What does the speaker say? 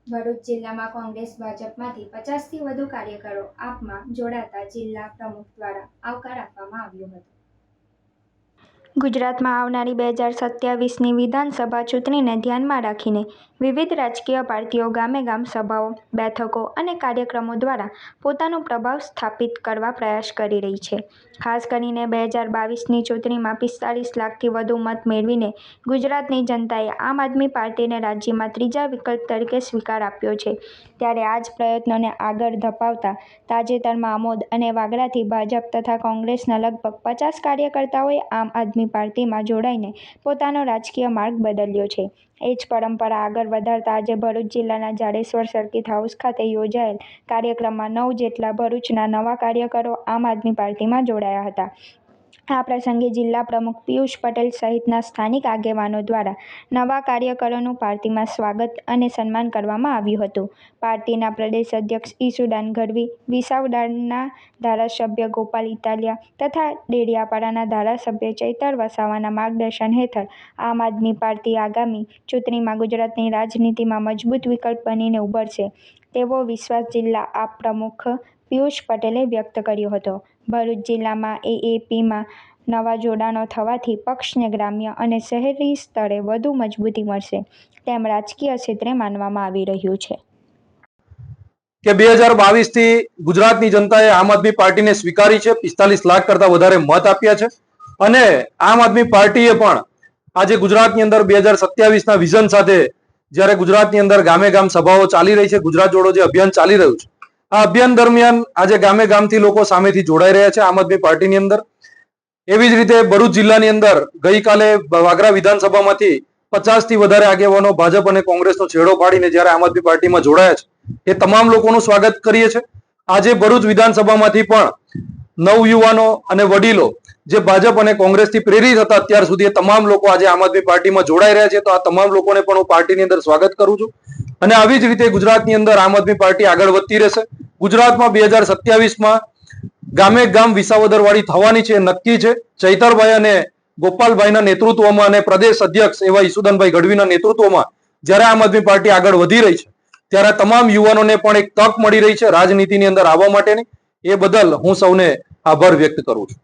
ભરૂચ જિલ્લામાં કોંગ્રેસ ભાજપમાંથી 50થી વધુ કાર્યકરો આપમાં જોડાતા જિલ્લા પ્રમુખ દ્વારા આવકાર આપવામાં આવ્યો હતો। ગુજરાતમાં આવનારી 2027ની વિધાનસભા ચૂંટણીને ધ્યાનમાં રાખીને વિવિધ રાજકીય પાર્ટીઓ ગામે ગામ સભાઓ, બેઠકો અને કાર્યક્રમો દ્વારા પોતાનો પ્રભાવ સ્થાપિત કરવા પ્રયાસ કરી રહી છે। ખાસ કરીને 2022ની ચૂંટણીમાં 45 લાખથી વધુ મત મેળવીને ગુજરાતની જનતાએ આમ આદમી પાર્ટીને રાજ્યમાં ત્રીજા વિકલ્પ તરીકે સ્વીકાર આપ્યો છે। ત્યારે આ જ પ્રયત્નોને આગળ ધપાવતા તાજેતરમાં આમોદ અને વાગરાથી ભાજપ તથા કોંગ્રેસના લગભગ 50 કાર્યકર્તાઓએ આમ આદમી પાર્ટીમાં જોડાઈને પોતાનો રાજકીય માર્ગ બદલ્યો છે। એ જ પરંપરા આગળ વધારતા આજે ભરૂચ જિલ્લાના જાડેશ્વર સર્કિટ હાઉસ ખાતે યોજાયેલ કાર્યક્રમમાં 9 જેટલા ભરૂચના નવા કાર્યકરો આમ આદમી પાર્ટીમાં જોડાયા હતા। આ પ્રસંગે જિલ્લા પ્રમુખ પિયુષ પટેલ સહિતના સ્થાનિક આગેવાનો દ્વારા નવા કાર્યકરોનું પાર્ટીમાં સ્વાગત અને સન્માન કરવામાં આવ્યું હતું। પાર્ટીના પ્રદેશ અધ્યક્ષ ઈસુદાન ગઢવી, વિસાવદરના ધારાસભ્ય ગોપાલ ઇટાલિયા તથા ડેડિયાપાડાના ધારાસભ્ય ચૈતર વસાવાના માર્ગદર્શન હેઠળ આમ આદમી પાર્ટી આગામી ચૂંટણીમાં ગુજરાતની રાજનીતિમાં મજબૂત વિકલ્પ બનીને ઉભરશે તેવો વિશ્વાસ જિલ્લા આપ પ્રમુખ પિયુષ પટેલે વ્યક્ત કર્યો હતો। ભરૂચ જિલ્લામાં એએપીમાં નવા જોડાણો થવાથી પક્ષને ગ્રામ્ય અને શહેરી સ્તરે વધુ મજબૂતી મળશે તેમ રાજકીય ક્ષેત્રે માનવામાં આવી રહ્યું છે કે 2022થી ગુજરાતની જનતાએ આમ આદમી પાર્ટીને સ્વીકારી છે। 45 લાખ કરતા વધારે મત આપ્યા છે અને આમ આદમી પાર્ટીએ પણ આજે ગુજરાતની અંદર 2027ના વિઝન સાથે જ્યારે ગુજરાતની અંદર ગામે ગામ સભાઓ ચાલી રહી છે, ગુજરાત જોડો જે અભિયાન ચાલી રહ્યું છે, આ અભિયાન દરમિયાન આજે ગામે ગામથી લોકો સામેથી જોડાઈ રહ્યા છે આમ આદમી પાર્ટીની અંદર। એવી જ રીતે ભરૂચ જિલ્લાની અંદર ગઈકાલે વાગરા વિધાનસભામાંથી 50થી વધારે આગેવાનો ભાજપ અને કોંગ્રેસનો છેડો પાડીને જ્યારે આમ આદમી પાર્ટીમાં જોડાયા છે એ તમામ લોકોનું સ્વાગત કરીએ છીએ। આજે ભરૂચ વિધાનસભામાંથી પણ નવયુવાનો અને વડીલો જે ભાજપ અને કોંગ્રેસથી પ્રેરિત હતા અત્યાર સુધી, એ તમામ લોકો આજે આમ આદમી પાર્ટીમાં જોડાઈ રહ્યા છે। તો આ તમામ લોકોને પણ હું પાર્ટીની અંદર સ્વાગત કરું છું અને આવી જ રીતે ગુજરાતની અંદર આમ આદમી પાર્ટી આગળ વધતી રહેશે। ગુજરાતમાં 2027માં ગામે ગામ વિસાવદરવાળી થવાની છે, નક્કી છે। ચૈતરભાઈ અને ગોપાલભાઈના નેતૃત્વમાં અને પ્રદેશ અધ્યક્ષ એવા ઈસુદાનભાઈ ગઢવીના નેતૃત્વમાં જ્યારે આમ આદમી પાર્ટી આગળ વધી રહી છે ત્યારે તમામ યુવાનોને પણ એક તક મળી રહી છે રાજનીતિની અંદર આવવા માટેની। એ બદલ હું સૌને આભાર વ્યક્ત કરું છું।